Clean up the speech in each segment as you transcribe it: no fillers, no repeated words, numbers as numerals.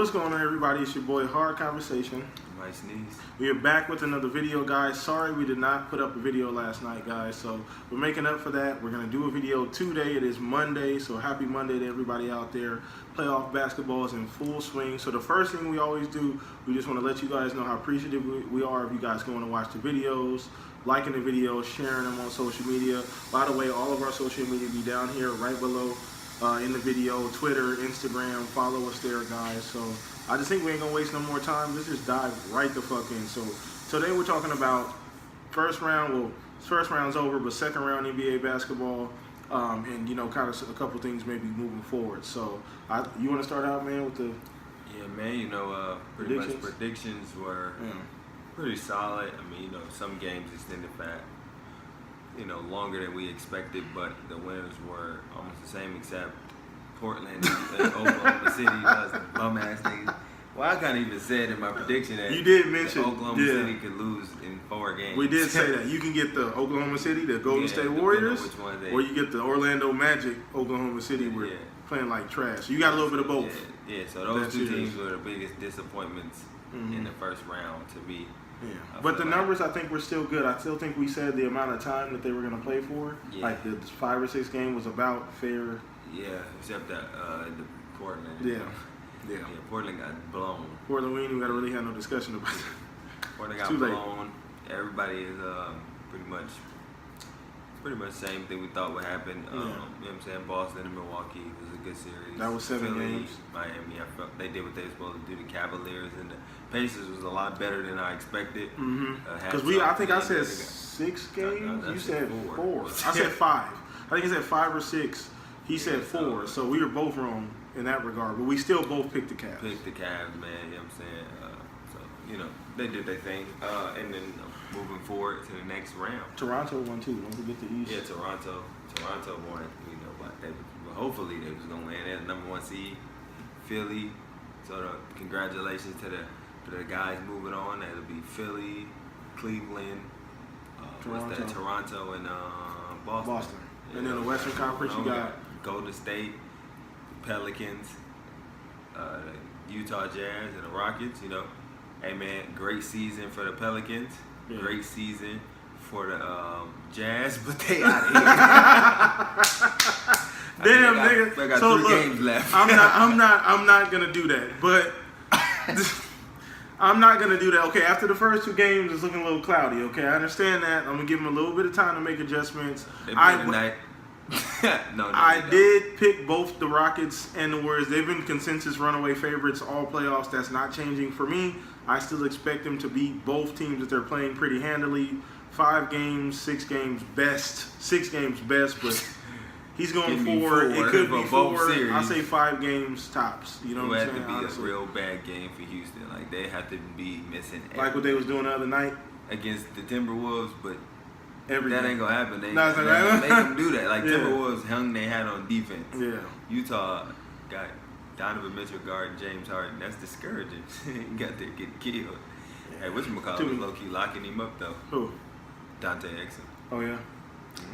What's going on, everybody? It's your boy Hard Conversation. Might sneeze. We are back with another video, guys. Sorry we did not put up a video last night, guys. So we're making up for that. We're gonna do a video today. It is Monday, so happy Monday to everybody out there. Playoff basketball is in full swing. So the first thing we always do, we just want to let you guys know how appreciative we are of you guys going to watch the videos, liking the videos, sharing them on social media. By the way, all of our social media be down here right below in the video, Twitter, Instagram. Follow us there, guys. So I just think we ain't gonna waste no more time. Let's just dive right the fuck in. So today we're talking about first round. Well, first round's over, but second round NBA basketball, and kind of a couple things maybe moving forward. So you want to start out, man, with the man. Pretty much predictions were pretty solid. I mean, some games extended back, longer than we expected, but the winners were almost the same, except Portland and Oklahoma City was the bum ass niggas. Well, I kind of even said in my prediction that you did mention Oklahoma City could lose in 4 games. We did say that. You can get the Oklahoma City, the Golden State Warriors, or you get the Orlando Magic, Oklahoma City, where playing like trash. You got a little bit of both. Yeah, so those two teams were the biggest disappointments in the first round to me. Yeah, but the numbers I think were still good. I still think we said the amount of time that they were going to play for, like the 5 or 6 game was about fair. Yeah, except that the Portland. Yeah, Portland got blown. Portland, we ain't even got to really have no discussion about it. Portland got blown. Everybody is pretty much the same thing we thought would happen. You know what I'm saying? Boston and Milwaukee was a good series. That was 7 Philly, games. Miami, I felt they did what they were supposed to do. The Cavaliers and the Pacers was a lot better than I expected. Because I think I said 6 games. You said 4. I said 5. I think he said 5 or 6. He said 4. So we were both wrong in that regard. But we still both picked the Cavs. Picked the Cavs, man. You know what I'm saying? They did their thing. And then moving forward to the next round. Toronto won too. Don't forget the East. Yeah, Toronto won. Hopefully they was gonna land as number 1 seed. Philly. So congratulations to the guys moving on. That'll be Philly, Cleveland, Toronto and Boston. And then the Western Conference, you got Golden State, Pelicans, Utah Jazz, and the Rockets. Hey man, great season for the Pelicans. Yeah. Great season for the Jazz, but they out of here. Damn, nigga. I got 3 games left. I'm not gonna do that. But I'm not gonna do that. Okay, after the first 2 games, it's looking a little cloudy. Okay, I understand that. I'm gonna give them a little bit of time to make adjustments. I did pick both the Rockets and the Warriors. They've been consensus runaway favorites all playoffs. That's not changing for me. I still expect them to beat both teams that they're playing pretty handily. 5 games, 6 games best. 6 games best, but he's going 4. It could be 4. I say 5 games tops. You know what I'm saying? It had to be a real bad game for Houston. Like they have to be missing everything. Like what they was doing the other night against the Timberwolves, but that ain't gonna happen. They make them do that. Like Timberwolves hung they had on defense. Yeah. Utah got Donovan Mitchell guarding James Harden. That's discouraging. He got there getting killed. Hey, whatchamacallit was low-key locking him up, though. Who? Dante Exum. Oh, yeah?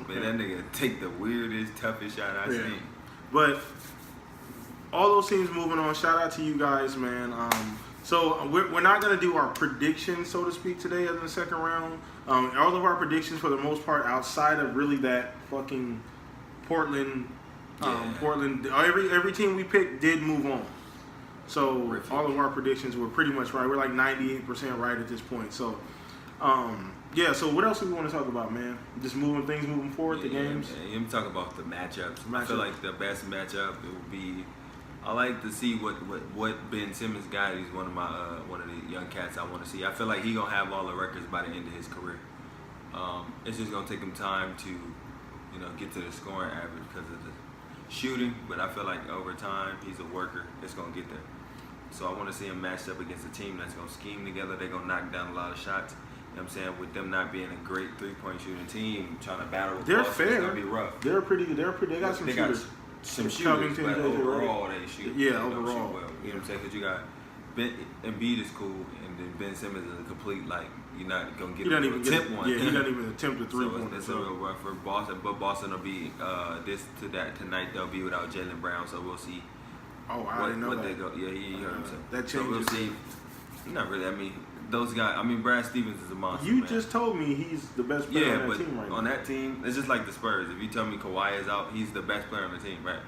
Okay. Man, that nigga take the weirdest, toughest shot I've seen. But all those teams moving on. Shout out to you guys, man. So we're not going to do our predictions, so to speak, today in the second round. All of our predictions, for the most part, outside of really that fucking Portland... Portland. Every team we picked did move on, so all of our predictions were pretty much right. We're like 98% right at this point. So, So what else do we want to talk about, man? Just moving forward. The games. Yeah, I'm talking about the matchups. I feel like the best matchup it would be. I like to see what Ben Simmons got. He's one of the young cats I want to see. I feel like he gonna have all the records by the end of his career. It's just gonna take him time to, get to the scoring average because of the shooting, but I feel like over time he's a worker that's gonna get there. So I want to see him matched up against a team that's gonna scheme together. They're gonna knock down a lot of shots. You know what I'm saying? With them not being a great 3-point shooting team, trying to battle with they're Boston, fair. It's gonna be rough. They got some shooters. Some shooters, but overall they shoot. Yeah, overall. Shoot well. You know what I'm saying? Because you got Embiid is cool, and then Ben Simmons is a complete you're not gonna get him to attempt one. Yeah, he doesn't even attempt a 3-pointer. So it's a real rough for Boston, but Boston will be tonight. They'll be without Jaylen Brown, so we'll see Oh, I didn't know what that. they go. Yeah, he hurt himself. That So we'll changes. see. Not really. I mean, those guys. I mean, Brad Stevens is a monster. You man. just told me he's the best player on that team right now. On that team, it's just like the Spurs. If you tell me Kawhi is out, he's the best player on the team, right?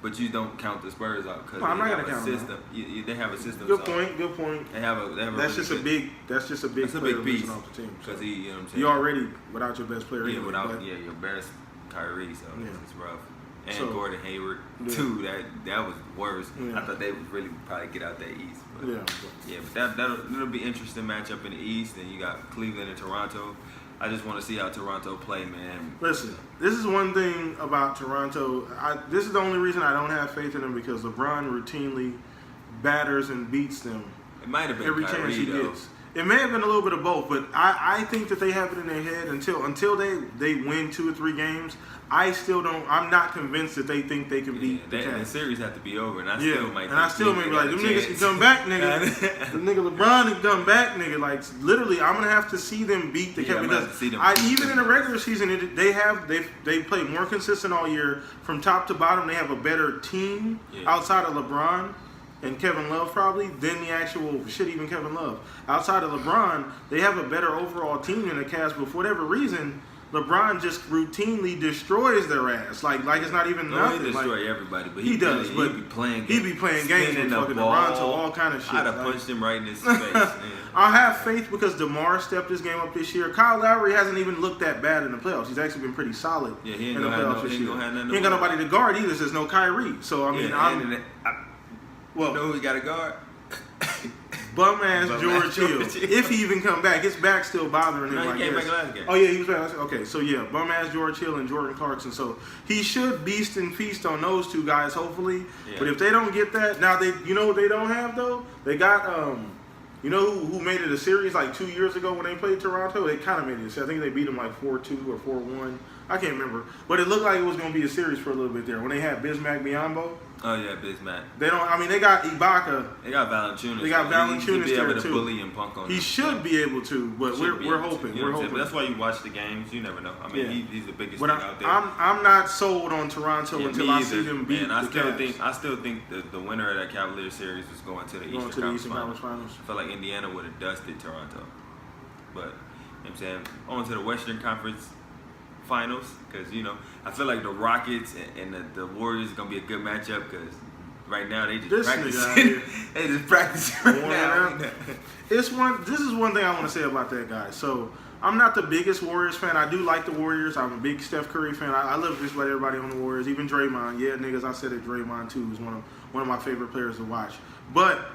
But you don't count the Spurs out because I'm not they gonna have a count system. They have a system. Good so point. Good point. They have a. That's really just good, a big. That's just a big. That's a player big piece missing off the team. because So. he. You know what I'm saying? You already without your best player. Yeah, anyway, without but, your best Kyrie, so Yeah. it's rough. And So, Gordon Hayward yeah. too. That was worse. Yeah. I thought they would really probably get out that East. But Yeah. but that'll be interesting matchup in the East. And you got Cleveland and Toronto. I just want to see how Toronto play, man. Listen, this is one thing about Toronto. This is the only reason I don't have faith in them because LeBron routinely batters and beats them It might have been every Kyrie, chance he though. gets. It may have been a little bit of both, but I think that they have it in their head until they win 2 or 3 games. I still don't. I'm not convinced that they think they can beat the The Cavs. series have to be over, and I Yeah, still might. and I still may be like, them niggas can come back, nigga. The nigga LeBron can come back, nigga. Like literally, I'm gonna have to see them beat the Yeah, Cavs I'm gonna have because to see them. even in the regular season, they play more consistent all year from top to bottom. They have a better team outside of LeBron and Kevin Love probably than the actual even Kevin Love. Outside of LeBron, they have a better overall team than the Cavs. But for whatever reason, LeBron just routinely destroys their ass. Like it's not even nothing. He destroy like, everybody, but he does. Really, But he be playing. he be playing games with fucking Toronto, all kind of shit. I'd have punched him right in his face. Man. I have faith because DeMar stepped his game up this year. Kyle Lowry hasn't even looked that bad in the playoffs. He's actually been pretty solid Yeah, he ain't in the gonna playoffs have this year. nothing He ain't got nobody to guard either. There's no Kyrie. So I mean, You well, know who he got to guard? bum ass Bum-ass George Hill. George Hill. If he even come back, his back's still bothering him. No, he I came guess. back last game. Oh yeah, he was back. Okay, so yeah, bum ass George Hill and Jordan Clarkson. So he should beast and feast on those two guys, hopefully. Yeah. But if they don't get that, now you know what they don't have though? They got you know who made it a series like 2 years ago when they played Toronto? They kind of made it a series. I think they beat them like 4-2 or 4-1. I can't remember. But it looked like it was going to be a series for a little bit there when they had Bismack Biyombo. Oh yeah, Bismack. They don't. I mean, they got Ibaka. They got Valanciunas. They got Valanciunas be able there to too. bully and punk on He them. should be able to, but we're hoping. You know We're what I'm saying? hoping. But that's why you watch the games. You never know. I mean, Yeah. he's the biggest But thing out there. I'm not sold on Toronto Yeah, until me I see either. them beat Man, I the Cavs. still think the winner of that Cavaliers series is going to the Going Eastern to the Conference Eastern Finals. Conference Finals. I feel like Indiana would have dusted Toronto. But, you know what I'm saying? On to the Western Conference Finals, because, you know, I feel like the Rockets and the Warriors are going to be a good matchup, because right now they just This practicing. nigga out They just practicing right now. This is one thing I want to say about that guy. So I'm not the biggest Warriors fan. I do like the Warriors. I'm a big Steph Curry fan. I love just about everybody on the Warriors, even Draymond. Yeah, niggas, I said it. Draymond too is one of my favorite players to watch. But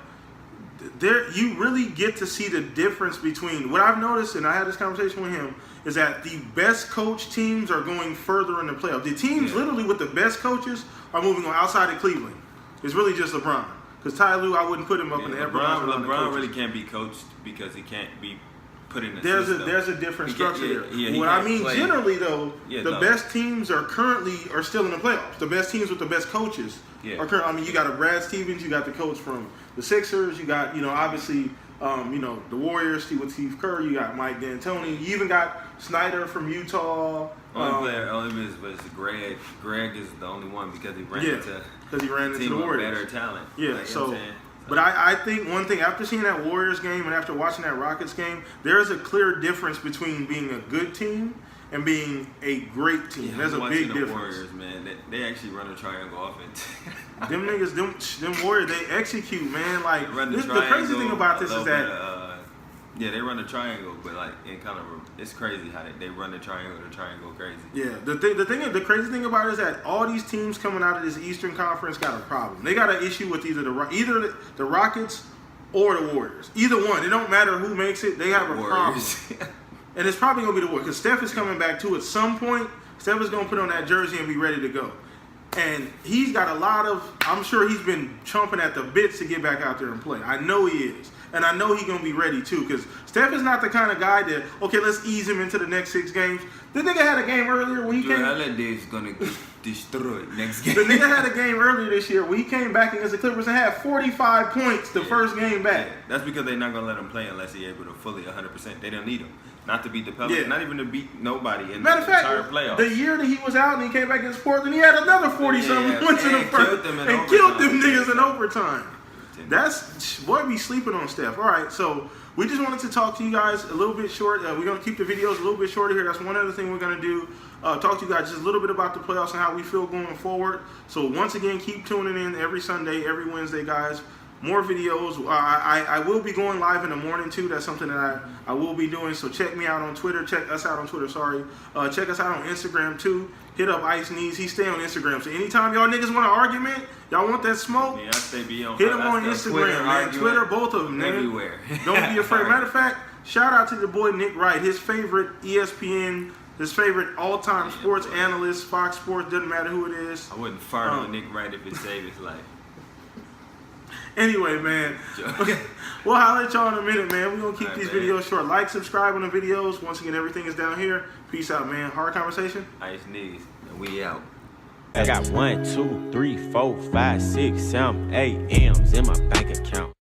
there, you really get to see the difference between what I've noticed, and I had this conversation with him, is that the best coach teams are going further in the playoffs. The teams literally with the best coaches are moving on outside of Cleveland. It's really just LeBron. Because Ty Lue, I wouldn't put him up in the LeBron really can't be coached because he can't be put in the system. There's a different structure there. Yeah, what I mean generally though, best teams are still in the playoffs. The best teams with the best coaches are currently. I mean, you got a Brad Stevens, you got the coach from the Sixers, you got obviously the Warriors with Steve Kerr, you got Mike D'Antoni, you even got Snyder from Utah. Only is Greg. Greg is the only one because he ran into the Warriors. Better talent. Yeah, But I think one thing, after seeing that Warriors game and after watching that Rockets game, there is a clear difference between being a good team and being a great team. Yeah, there's a big difference. Warriors, man, they actually run a triangle offense. Them niggas, them Warriors, they execute, man. Like the crazy thing about this is that they run the triangle, but like it's crazy how they run the triangle crazy. Yeah, the crazy thing about it is that all these teams coming out of this Eastern Conference got a problem. They got an issue with either the Rockets or the Warriors. Either one, it don't matter who makes it. They have a problem, and it's probably gonna be the Warriors because Steph is coming back too. At some point, Steph is gonna put on that jersey and be ready to go. And he's got a lot of. I'm sure he's been chomping at the bits to get back out there and play. I know he is. And I know he's going to be ready, too, because Steph is not the kind of guy that, okay, let's ease him into the next 6 games. The nigga had a game earlier when he came. Holiday going to get destroyed next game. The nigga had a game earlier this year where he came back against the Clippers and had 45 points the first game back. Yeah. That's because they're not going to let him play unless he's able to fully 100%. They don't need him. Not to beat the Pelicans, Yeah. not even to beat nobody in Matter of the entire fact, playoffs. the year that he was out and he came back against Portland, he had another 40-something points in the and first killed them in and killed them overtime. niggas in overtime. That's boy be sleeping on Steph. All right, so we just wanted to talk to you guys a little bit short. We're gonna keep the videos a little bit shorter here. That's one other thing we're gonna do. Talk to you guys just a little bit about the playoffs and how we feel going forward. So once again, keep tuning in every Sunday, every Wednesday, guys. More videos. I will be going live in the morning too. That's something that I will be doing. So check me out on Twitter. Check us out on Twitter. Sorry. Check us out on Instagram too. Hit up Ice Knees. He stay on Instagram. So anytime y'all niggas want an argument, y'all want that smoke, Yeah, I stay beyond. hit him on Instagram, man. Twitter, both of them, man. Everywhere. Don't be afraid. Matter of fact, shout out to the boy Nick Wright, his favorite ESPN, his favorite all-time sports analyst, Fox Sports. Doesn't matter who it is. I wouldn't fart on Nick Wright if it saved his life. Anyway, man, we'll holler at y'all in a minute, man. We're going to keep these videos short. Like, subscribe on the videos. Once again, everything is down here. Peace out, man. Hard conversation. Ice Knees, and we out. I got 1, 2, 3, 4, 5, 6, 7, 8 M's in my bank account.